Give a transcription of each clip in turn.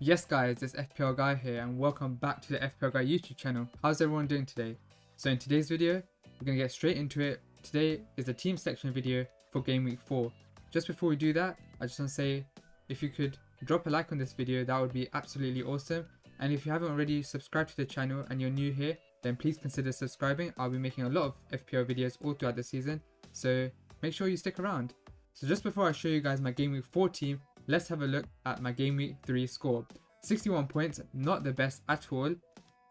Yes guys, it's FPL Guy here and welcome back to the FPL Guy YouTube channel. How's everyone doing today? So in today's video, we're going to get straight into it. Today is the team selection video for game week 4. Just before we do that, I just want to say if you could drop a like on this video, that would be absolutely awesome. And if you haven't already subscribed to the channel and you're new here, then please consider subscribing. I'll be making a lot of FPL videos all throughout the season, so make sure you stick around. So just before I show you guys my game week 4 team, let's have a look at my game week 3 score. 61 points, not the best at all.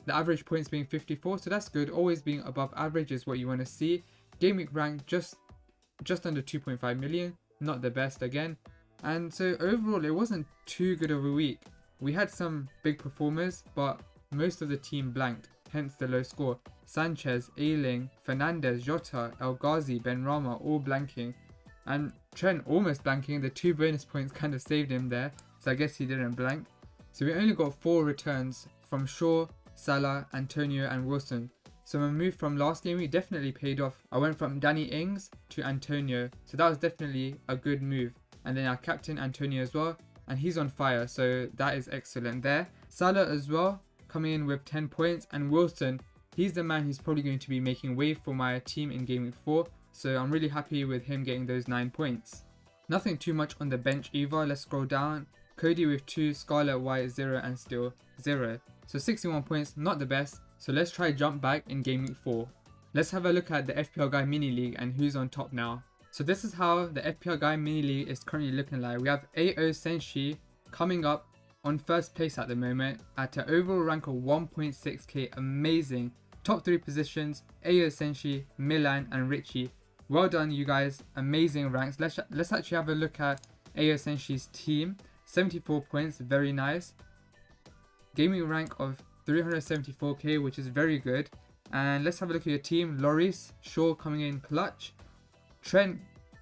The average points being 54, so that's good. Always being above average is what you want to see. Game week rank just under 2.5 million, not the best again. And so overall, it wasn't too good of a week. We had some big performers, but most of the team blanked, hence the low score. Sanchez, Ayling, Fernandez, Jota, El Ghazi, Benrahma all blanking. And Trent almost blanking. The 2 bonus points kind of saved him there, so I guess he didn't blank. So we only got 4 returns from Shaw, Salah, Antonio and Wilson. So my move from last game week definitely paid off. I went from Danny Ings to Antonio, so that was definitely a good move. And then I captain Antonio as well, and he's on fire, so that is excellent there. Salah as well, coming in with 10 points, and Wilson, he's the man who's probably going to be making way for my team in game week 4. So I'm really happy with him getting those 9 points. Nothing too much on the bench either. Let's scroll down. Cody with 2, Scarlett White 0 and still 0. So 61 points, not the best. So let's try jump back in game week 4. Let's have a look at the FPL Guy mini league and who's on top now. So this is how the FPL Guy mini league is currently looking like. We have AO Senshi coming up on first place at the moment at an overall rank of 1.6k. Amazing. Top 3 positions, AO Senshi, Milan and Richie. Well done you guys, amazing ranks. Let's actually have a look at AO Senshi's team. 74 points, very nice. Gaming rank of 374k, which is very good. And let's have a look at your team. Lloris, Shaw coming in clutch. Trent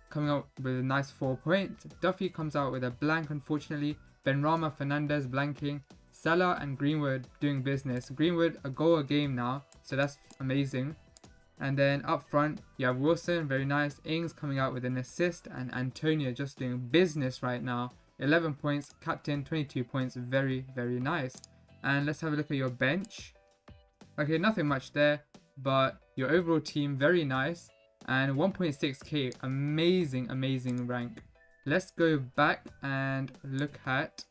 coming out with a nice 4 points. Duffy comes out with a blank unfortunately. Benrahma, Fernandez blanking. Salah and Greenwood doing business. Greenwood a goal a game now, so that's amazing. And then up front, you have Wilson, very nice. Ings coming out with an assist, and Antonio just doing business right now. 11 points, captain, 22 points, very, very nice. And let's have a look at your bench. Okay, nothing much there, but your overall team, very nice. And 1.6k, amazing rank. Let's go back and look at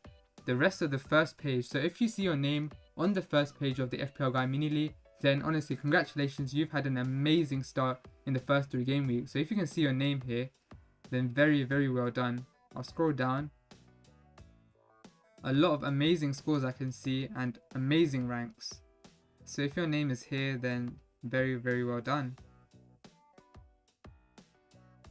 the rest of the first page. So if you see your name on the first page of the FPL Guy Mini League, then honestly, congratulations, you've had an amazing start in the first 3 game weeks. So if you can see your name here, then very, very well done. I'll scroll down. A lot of amazing scores I can see and amazing ranks. So if your name is here, then very, very well done.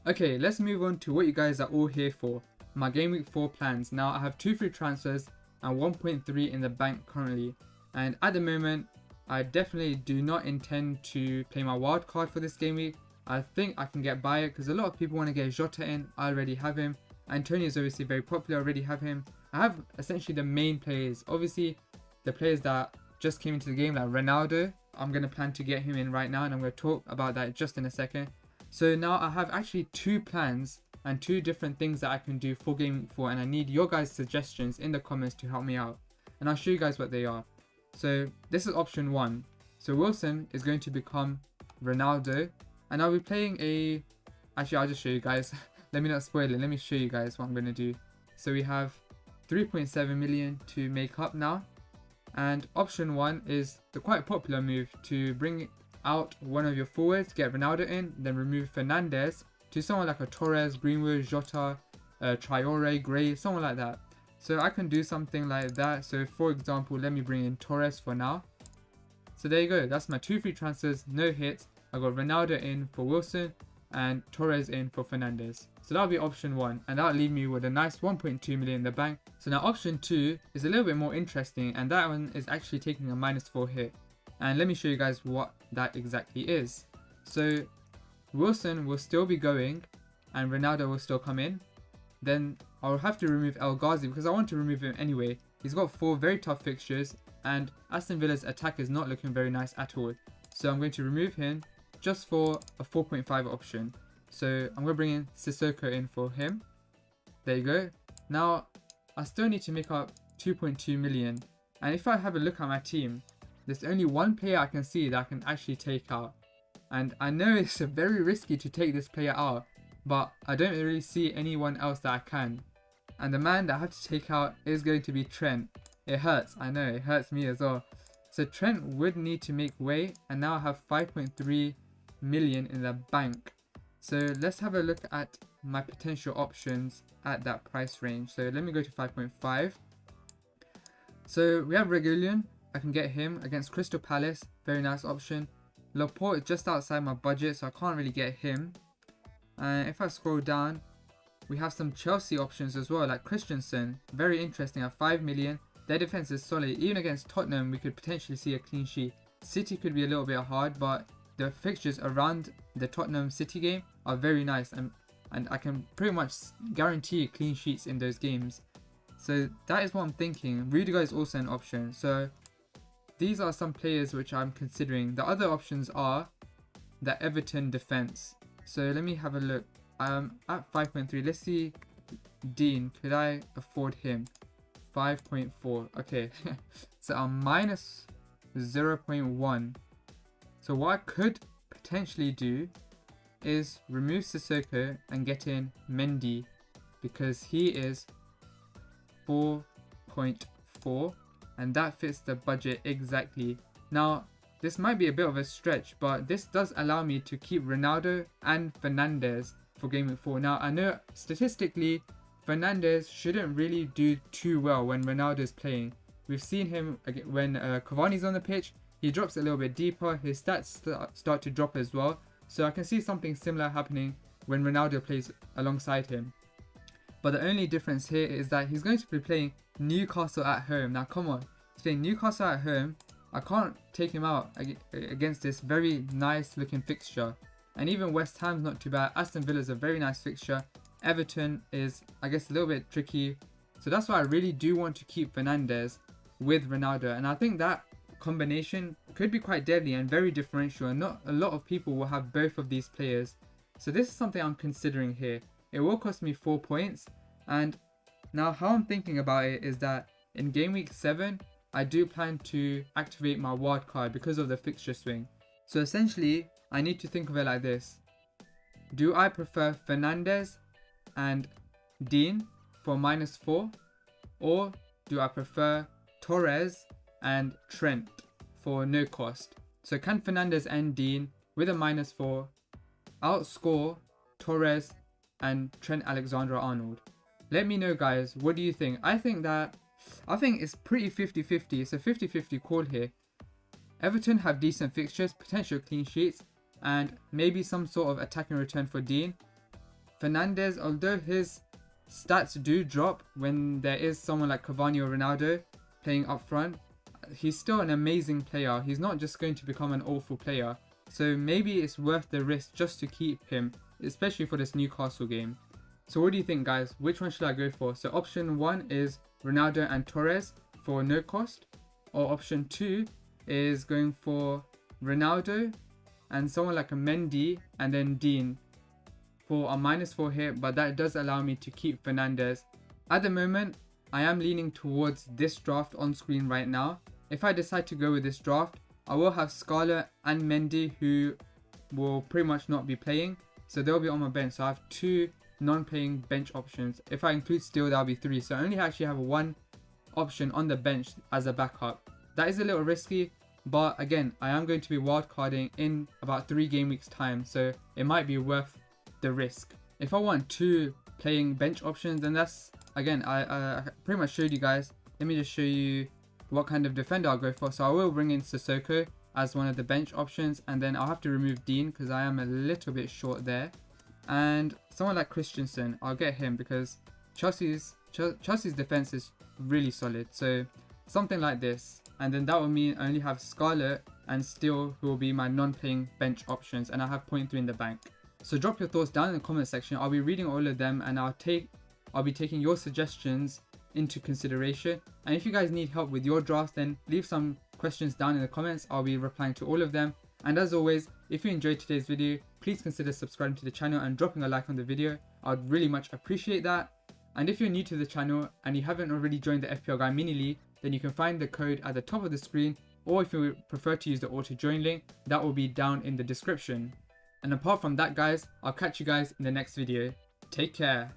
Okay, let's move on to what you guys are all here for. My game week 4 plans. Now I have 2 free transfers and 1.3 in the bank currently. And at the moment, I definitely do not intend to play my wild card for this game week. I think I can get by it because a lot of people want to get Jota in. I already have him. Antonio is obviously very popular, I already have him. I have essentially the main players. Obviously, the players that just came into the game, like Ronaldo, I'm going to plan to get him in right now, and I'm going to talk about that just in a second. So now I have actually 2 plans and 2 different things that I can do for game week 4, and I need your guys' suggestions in the comments to help me out. And I'll show you guys what they are. So this is option 1. So Wilson is going to become Ronaldo, and I'll be playing a... Actually, I'll just show you guys. Let me not spoil it. Let me show you guys what I'm going to do. So we have 3.7 million to make up now. And option 1 is the quite popular move to bring out one of your forwards, get Ronaldo in, then remove Fernandez to someone like a Torres, Greenwood, Jota, Traore, Gray, someone like that. So I can do something like that. So for example, let me bring in Torres for now. So there you go. That's my 2 free transfers, no hits. I got Ronaldo in for Wilson and Torres in for Fernandez. So that'll be option 1, and that'll leave me with a nice 1.2 million in the bank. So now option 2 is a little bit more interesting, and that one is actually taking a -4 hit. And let me show you guys what that exactly is. So Wilson will still be going and Ronaldo will still come in. Then I'll have to remove El Ghazi because I want to remove him anyway. He's got 4 very tough fixtures and Aston Villa's attack is not looking very nice at all. So I'm going to remove him just for a 4.5 option. So I'm going to bring in Sissoko in for him. There you go. Now I still need to make up 2.2 million. And if I have a look at my team, there's only one player I can see that I can actually take out. And I know it's very risky to take this player out, but I don't really see anyone else that I can. And the man that I have to take out is going to be Trent. It hurts, I know, it hurts me as well. So Trent would need to make way, and now I have 5.3 million in the bank. So let's have a look at my potential options at that price range. So let me go to 5.5. So we have Regulion. I can get him against Crystal Palace. Very nice option. Laporte is just outside my budget, so I can't really get him. And if I scroll down, we have some Chelsea options as well, like Christensen. Very interesting at 5 million. Their defense is solid. Even against Tottenham, we could potentially see a clean sheet. City could be a little bit hard, but the fixtures around the Tottenham City game are very nice, and I can pretty much guarantee clean sheets in those games. So that is what I'm thinking. Rudiger is also an option. So these are some players which I'm considering. The other options are the Everton defense. So let me have a look. At 5.3. Let's see. Dean, could I afford him? 5.4. Okay. So I'm minus 0.1. So what I could potentially do is remove Sissoko and get in Mendy, because he is 4.4 and that fits the budget exactly. Now this might be a bit of a stretch, but this does allow me to keep Ronaldo and Fernandes for Game Week 4. Now I know statistically Fernandes shouldn't really do too well when Ronaldo is playing. We've seen him when Cavani's on the pitch, he drops a little bit deeper, his stats start to drop as well. So I can see something similar happening when Ronaldo plays alongside him. But the only difference here is that he's going to be playing Newcastle at home. Now come on, he's playing Newcastle at home. I can't take him out against this very nice looking fixture. And even West Ham's not too bad. Aston Villa's a very nice fixture. Everton is, I guess, a little bit tricky. So that's why I really do want to keep Fernandes with Ronaldo. And I think that combination could be quite deadly and very differential. And not a lot of people will have both of these players. So this is something I'm considering here. It will cost me 4 points. And now how I'm thinking about it is that in Game Week 7, I do plan to activate my wild card because of the fixture swing. So essentially, I need to think of it like this. Do I prefer Fernandes and Dean for -4? Or do I prefer Torres and Trent for no cost? So can Fernandes and Dean with a -4 outscore Torres and Trent Alexander-Arnold? Let me know, guys, what do you think? I think it's pretty 50-50. It's a 50-50 call here. Everton have decent fixtures, potential clean sheets, and maybe some sort of attacking return for Dean. Fernandes, although his stats do drop when there is someone like Cavani or Ronaldo playing up front, he's still an amazing player. He's not just going to become an awful player. So maybe it's worth the risk just to keep him, especially for this Newcastle game. So what do you think, guys? Which one should I go for? So option 1 is Ronaldo and Torres for no cost, or option 2 is going for Ronaldo and someone like a Mendy and then Dean for a -4 here, but that does allow me to keep Fernandes. At the moment, I am leaning towards this draft on screen right now. If I decide to go with this draft, I will have Scarlett and Mendy who will pretty much not be playing, so they'll be on my bench. So I have 2 non-playing bench options. If I include Steele, that'll be 3. So I only actually have 1 option on the bench as a backup. That is a little risky, but again, I am going to be wildcarding in about 3 game weeks time, so it might be worth the risk. If I want 2 playing bench options, then that's, again, I pretty much showed you guys. Let me just show you what kind of defender I'll go for. So I will bring in Sissoko as one of the bench options, and then I'll have to remove Dean because I am a little bit short there. And someone like Christensen, I'll get him because Chelsea's defense is really solid. So something like this, and then that will mean I only have Scarlett and Steele, who will be my non-playing bench options, and I have 0.3 in the bank. So drop your thoughts down in the comment section. I'll be reading all of them, and I'll be taking your suggestions into consideration. And if you guys need help with your drafts, then leave some questions down in the comments. I'll be replying to all of them. And as always, if you enjoyed today's video, please consider subscribing to the channel and dropping a like on the video. I'd really much appreciate that. And if you're new to the channel and you haven't already joined the FPL Guy mini league, then you can find the code at the top of the screen, or if you would prefer to use the auto join link, that will be down in the description. And apart from that guys, I'll catch you guys in the next video. Take care.